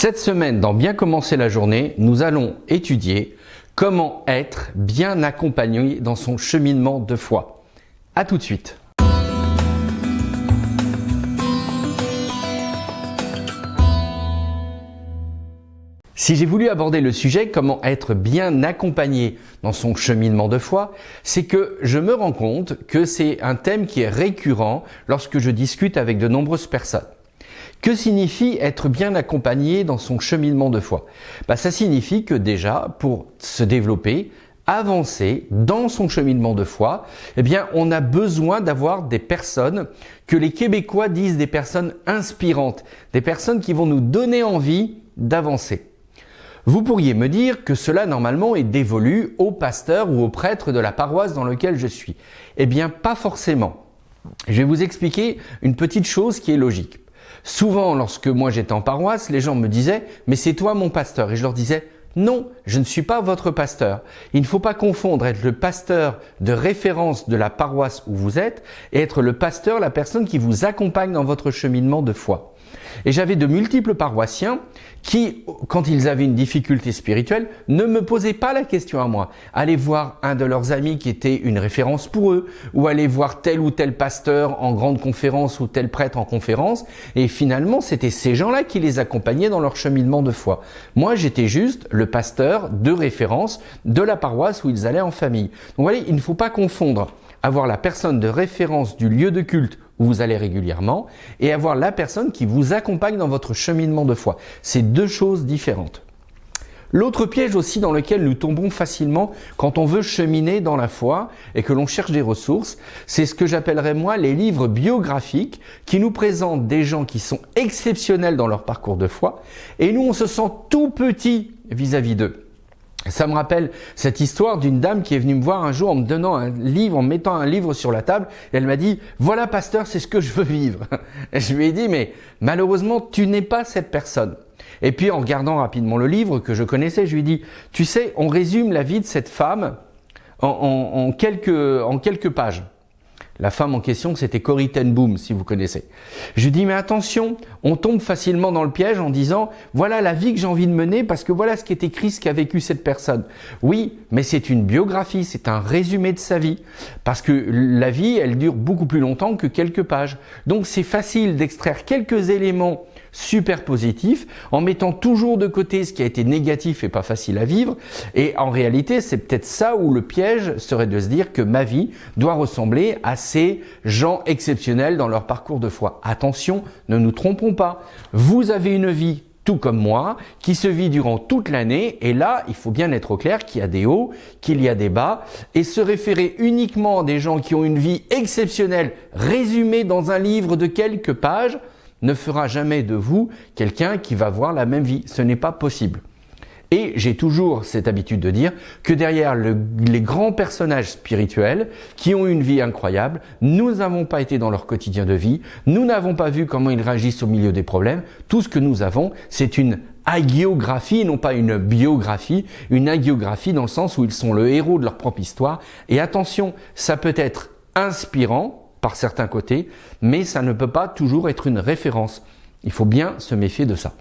Cette semaine, dans Bien commencer la journée, nous allons étudier comment être bien accompagné dans son cheminement de foi. À tout de suite. Si j'ai voulu aborder le sujet comment être bien accompagné dans son cheminement de foi, c'est que je me rends compte que c'est un thème qui est récurrent lorsque je discute avec de nombreuses personnes. Que signifie être bien accompagné dans son cheminement de foi? Ça signifie que déjà, pour se développer, avancer dans son cheminement de foi, on a besoin d'avoir des personnes que les Québécois disent des personnes inspirantes, des personnes qui vont nous donner envie d'avancer. Vous pourriez me dire que cela normalement est dévolu au pasteur ou au prêtre de la paroisse dans laquelle je suis. Pas forcément. Je vais vous expliquer une petite chose qui est logique. Souvent, lorsque moi j'étais en paroisse, les gens me disaient « mais c'est toi mon pasteur » et je leur disais « non, je ne suis pas votre pasteur ». Il ne faut pas confondre être le pasteur de référence de la paroisse où vous êtes et être le pasteur, la personne qui vous accompagne dans votre cheminement de foi. Et j'avais de multiples paroissiens qui, quand ils avaient une difficulté spirituelle, ne me posaient pas la question à moi. Aller voir un de leurs amis qui était une référence pour eux, ou aller voir tel ou tel pasteur en grande conférence ou tel prêtre en conférence. Et finalement, c'était ces gens-là qui les accompagnaient dans leur cheminement de foi. Moi, j'étais juste le pasteur de référence de la paroisse où ils allaient en famille. Donc, vous voyez, il ne faut pas confondre avoir la personne de référence du lieu de culte où vous allez régulièrement et avoir la personne qui vous accompagne dans votre cheminement de foi. C'est deux choses différentes. L'autre piège aussi dans lequel nous tombons facilement quand on veut cheminer dans la foi et que l'on cherche des ressources, c'est ce que j'appellerais moi les livres biographiques qui nous présentent des gens qui sont exceptionnels dans leur parcours de foi et nous on se sent tout petit vis-à-vis d'eux. Ça me rappelle cette histoire d'une dame qui est venue me voir un jour en me donnant un livre, en me mettant un livre sur la table et elle m'a dit « Voilà pasteur, c'est ce que je veux vivre ». Et je lui ai dit « Mais malheureusement, tu n'es pas cette personne ». Et puis en regardant rapidement le livre que je connaissais, je lui ai dit « Tu sais, on résume la vie de cette femme en quelques pages ». La femme en question, c'était Corrie ten Boom, si vous connaissez. Je lui dis, mais attention, on tombe facilement dans le piège en disant, voilà la vie que j'ai envie de mener parce que voilà ce qui est écrit, ce qu'a vécu cette personne. Oui, mais c'est une biographie, c'est un résumé de sa vie. Parce que la vie, elle dure beaucoup plus longtemps que quelques pages. Donc c'est facile d'extraire quelques éléments super positif, en mettant toujours de côté ce qui a été négatif et pas facile à vivre. Et en réalité, c'est peut-être ça où le piège serait de se dire que ma vie doit ressembler à ces gens exceptionnels dans leur parcours de foi. Attention, ne nous trompons pas. Vous avez une vie tout comme moi, qui se vit durant toute l'année, et là, il faut bien être au clair qu'il y a des hauts, qu'il y a des bas, et se référer uniquement à des gens qui ont une vie exceptionnelle, résumée dans un livre de quelques pages, ne fera jamais de vous quelqu'un qui va voir la même vie. Ce n'est pas possible. Et j'ai toujours cette habitude de dire que derrière les grands personnages spirituels qui ont une vie incroyable, nous n'avons pas été dans leur quotidien de vie, nous n'avons pas vu comment ils réagissent au milieu des problèmes. Tout ce que nous avons, c'est une hagiographie, non pas une biographie, une hagiographie dans le sens où ils sont le héros de leur propre histoire. Et attention, ça peut être inspirant par certains côtés, mais ça ne peut pas toujours être une référence. Il faut bien se méfier de ça.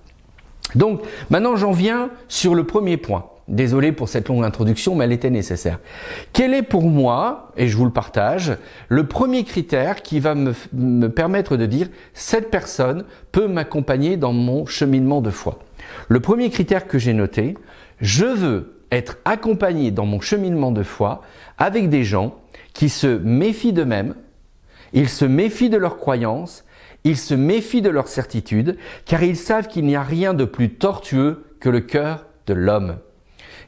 Donc, maintenant j'en viens sur le premier point. Désolé pour cette longue introduction, mais elle était nécessaire. Quel est pour moi, et je vous le partage, le premier critère qui va me permettre de dire « cette personne peut m'accompagner dans mon cheminement de foi ». Le premier critère que j'ai noté, je veux être accompagné dans mon cheminement de foi avec des gens qui se méfient d'eux-mêmes. Ils se méfient de leurs croyances, ils se méfient de leurs certitudes, car ils savent qu'il n'y a rien de plus tortueux que le cœur de l'homme.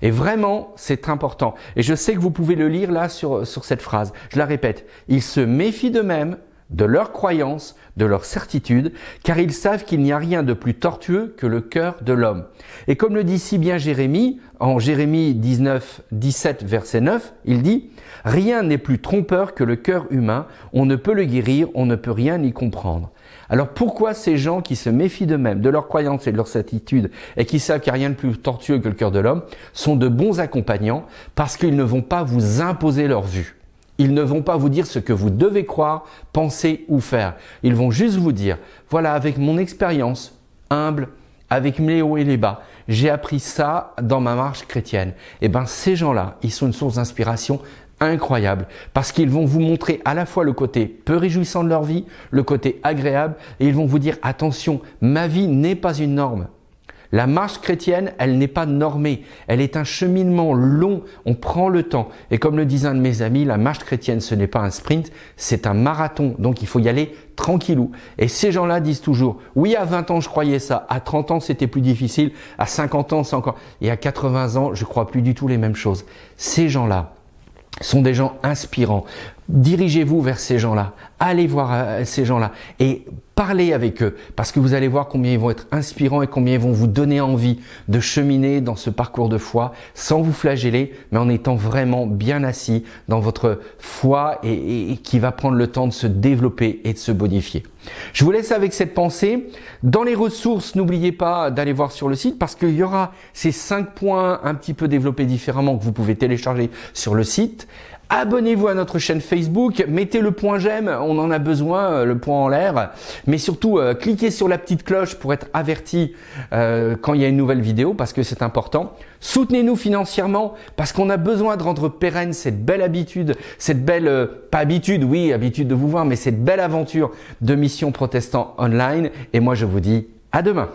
Et vraiment, c'est important. Et je sais que vous pouvez le lire là sur cette phrase. Je la répète. Ils se méfient d'eux-mêmes, de leurs croyances, de leurs certitudes, car ils savent qu'il n'y a rien de plus tortueux que le cœur de l'homme. Et comme le dit si bien Jérémie, en Jérémie 17, verset 9, il dit « Rien n'est plus trompeur que le cœur humain, on ne peut le guérir, on ne peut rien y comprendre. » Alors pourquoi ces gens qui se méfient d'eux-mêmes, de leurs croyances et de leurs certitudes, et qui savent qu'il n'y a rien de plus tortueux que le cœur de l'homme, sont de bons accompagnants parce qu'ils ne vont pas vous imposer leur vue. Ils ne vont pas vous dire ce que vous devez croire, penser ou faire. Ils vont juste vous dire, voilà, avec mon expérience humble, avec mes hauts et les bas. J'ai appris ça dans ma marche chrétienne. Et ben ces gens-là, ils sont une source d'inspiration incroyable parce qu'ils vont vous montrer à la fois le côté peu réjouissant de leur vie, le côté agréable et ils vont vous dire attention, ma vie n'est pas une norme. La marche chrétienne, elle n'est pas normée, elle est un cheminement long, on prend le temps. Et comme le disait un de mes amis, la marche chrétienne, ce n'est pas un sprint, c'est un marathon. Donc il faut y aller tranquillou. Et ces gens-là disent toujours, oui à 20 ans je croyais ça, à 30 ans c'était plus difficile, à 50 ans c'est encore, et à 80 ans je crois plus du tout les mêmes choses. Ces gens-là sont des gens inspirants. Dirigez-vous vers ces gens-là, allez voir ces gens-là et parlez avec eux parce que vous allez voir combien ils vont être inspirants et combien ils vont vous donner envie de cheminer dans ce parcours de foi sans vous flageller mais en étant vraiment bien assis dans votre foi et qui va prendre le temps de se développer et de se bonifier. Je vous laisse avec cette pensée. Dans les ressources, n'oubliez pas d'aller voir sur le site parce qu'il y aura ces 5 points un petit peu développés différemment que vous pouvez télécharger sur le site. Abonnez-vous à notre chaîne Facebook, mettez le point j'aime, on en a besoin, le point en l'air. Mais surtout, cliquez sur la petite cloche pour être averti quand il y a une nouvelle vidéo parce que c'est important. Soutenez-nous financièrement parce qu'on a besoin de rendre pérenne cette belle habitude, cette belle, pas habitude, oui, habitude de vous voir, mais cette belle aventure de Mission Protestant Online. Et moi, je vous dis à demain.